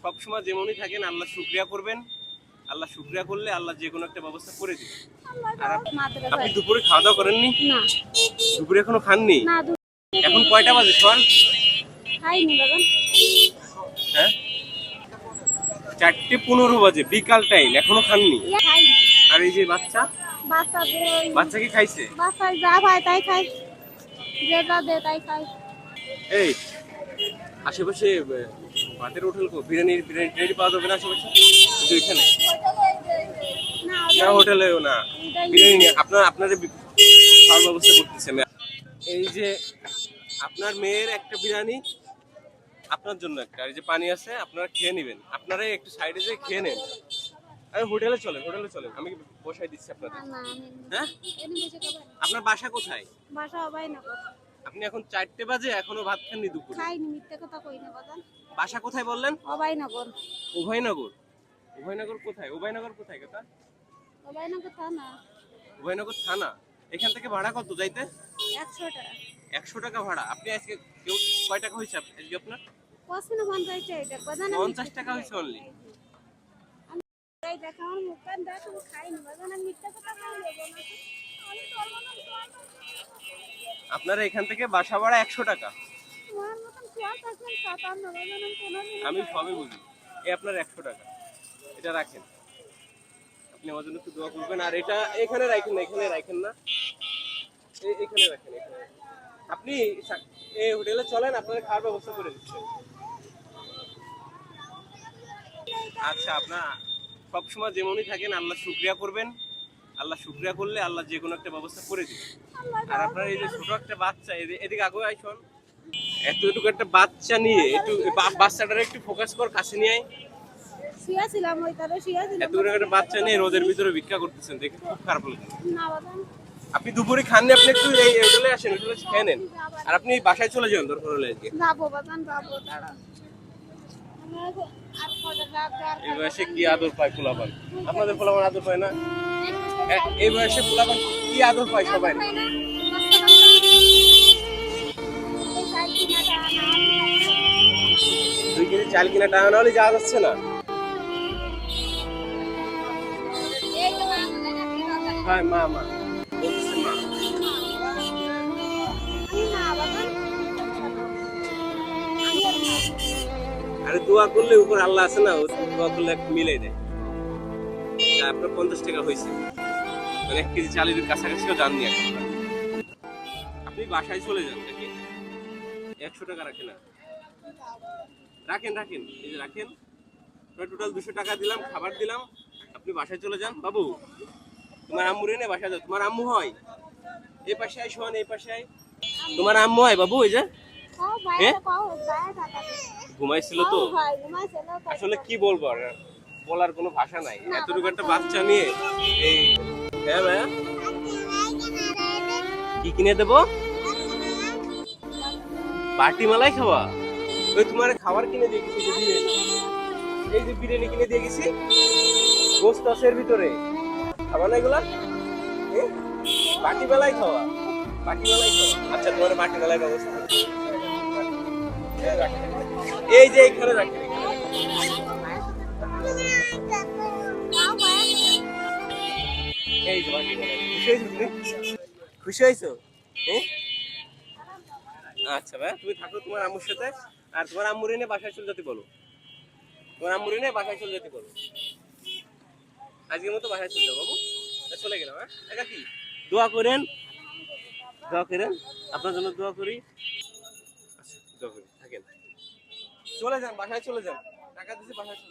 সবসময় যেমনই থাকেন আল্লাহ শুকরিয়া করবেন। আল্লাহ শুকরিয়া করলে আল্লাহ যে কোনো একটা ব্যবস্থা করে দিবে। আর আপনি দুপুরে খাওয়া দাওয়া করেননি? না। দুপুরে এখনো খাননি? না, এখন কয়টা বাজে সোয়ান? খাইনি বাবা। হ্যাঁ, 4:15 বাজে, বিকাল টাইম, এখনো খাননি? খাইনি। আর এই যে বাচ্চা, বাচ্চা কি খাইছে? বাচ্চা যা খায় তাই খায়, যেটা দে তাই খায়। এই আশেপাশে ভাতের হোটেল বিরিয়ানি টিরিয়ানি পাওয়া যাবে না আশেপাশে? কিন্তু এখানে না, হোটেলেও না, বিরিয়ানি আপনাদের খাওয়ার ব্যবস্থা করতেছে। এই যে আপনার মেয়ের একটা বিরিয়ানি, আপনার জন্য একটা, আর যে পানি আছে আপনারা খেয়ে নেবেন। আপনারা একটু সাইডে যেয়ে খেয়ে নেন। আমি হোটেলে চলেন, আমি বসাই দিচ্ছি আপনাদের। হ্যাঁ, আপনার বাসা কোথায়? বাসা অভয়নগর। আপনি এখন 4টে বাজে এখনো ভাত খাননি দুপুরে? খাইনি, মিথ্যে কথা কই না বাবা। বাসা কোথায় বললেন? অভয়নগর। উভয়নগর? উভয়নগর কোথায়? উভয়নগর কোথায় কথা? অভয়নগর থানা। উভয়নগর থানা। এখান থেকে ভাড়া কত যাইতে? 100 টাকা। 100 টাকা ভাড়া। আপনি আজকে কেউ কয় টাকা হয়েছে আজকে আপনার? 50 টাকা কথা না। 50 টাকা হয়েছে অনলি। এই দেখো আমার মুখটা দেখো, আমি খাইনি বাবা, না মিথ্যে কথা কই দেব না। আমি করব না। আপনারা এখান থেকে বাসা ভাড়া 100 টাকা। তোমার মতন খোয়া থাকলে সাতাম না বাবা, না কোনোদিন। আমি সবই বুঝি। এই আপনার 100 টাকা, এটা রাখেন। আপনি আমার জন্য একটু দোয়া করবেন। আর এটা এখানে রাখেন না, এখানে রাখেন না, এখানে রাখেন, এখানে। আপনি এই হোটেলে চলেন, আপনাদের খাওয়ার ব্যবস্থা করে দিচ্ছে। আচ্ছা, আপনার সবসময় যেমনই থাকেন আল্লাহ শুকরিয়া করবেন। আল্লাহ শুকরিয়া করলে আল্লাহ যে কোনো একটা ব্যবস্থা করে দিবে। আর আপনার এই যে ছোট একটা বাচ্চা, এদিকে আগে আইসন, এতটুকু একটা বাচ্চা নিয়ে একটু বাচ্চাটার একটু ফোকাস কর, কাছে নিয়ে আয়। শুয়া ছিলাম ওই তারে, শুয়া ছিলাম। এতটুকু একটা বাচ্চা নিয়ে রোদের ভিতরে ভিক্ষা করতেছেন, দেখে খুব খারাপ লাগে। না বাবা, আপনি দুপুরে খাননি, আপনি একটু এই হোটেলে আসেন, হোটেলে খেয়ে নেন। আর আপনি বাসায় চলে যান দরকার হলে আজকে। যাবো বাবা, যাবো দাঁড়া। এই বয়সে কি আদর পায় পোলাপান? আপনাদের পোলাপান আদর পায় না? এই বয়সে পোলাপান কি আদর পায় সবাই? 2 কেজি চাল কিনা টাকা না হলে যাওয়া যাচ্ছে না। হ্যাঁ, মা বলতেছে মা। আরে দোয়া করলে উপর আল্লাহ আছে না, দোয়া করলে একটু মিলাই দেয়। আপনার 50 টাকা হয়েছে, মানে 1 কেজি চালের কাছাকাছিও যাননি এখন। আপনি বাসায় চলে যান, নাকি 100 টাকা রাখেন না? রাখেন, এই যে রাখেন। টোটাল 200 টাকা দিলাম, খাবার দিলাম। আপনি বাসায় চলে যান। বাবু, তোমার আম্মু রে নে বাসায় যাও। তোমার আম্মু হয় এই পাশে আয়, শোন এই পাশে আয়। তোমার আম্মু হয় বাবু, এই যে ঘুমাইছিল তো। আসলে কি বলবো, আর বলার কোনো ভাষা নাই। এতটুকু একটা বাচ্চা নিয়ে এই। হ্যাঁ ভাইয়া, কি কিনে দেবো? বাটি মালাই খাওয়া? ওই তোমার খাবার কিনে দিয়ে গেছি, এই যে বিরিয়ানি কিনে দিয়ে গেছি, গোস্ত আছে এর ভিতরে, খাবা না এগুলা? বাটি বেলায় খাওয়া? আচ্ছা, তোমার বাটি বেলায় ব্যবস্থা। এই যে এখানে রাখেন। এই যে বাটি বেলায়। খুশি হয়েছো? আচ্ছা ভাই, তুমি থাকো তোমার আম্মুর সাথে। আর তোমার আম্মুর এনে বাসায় চলে যেতে বলো। আজকের মতো বাসায় চলে যাবো বাবু। চলে গেলাম। হ্যাঁ, এটা কি দোয়া করেন, আপনার জন্য দোয়া করি। আচ্ছা, দোয়া করি, থাকেন। চলে যান, বাসায় চলে যান। টাকা দিচ্ছি, বাসায় চলে যান।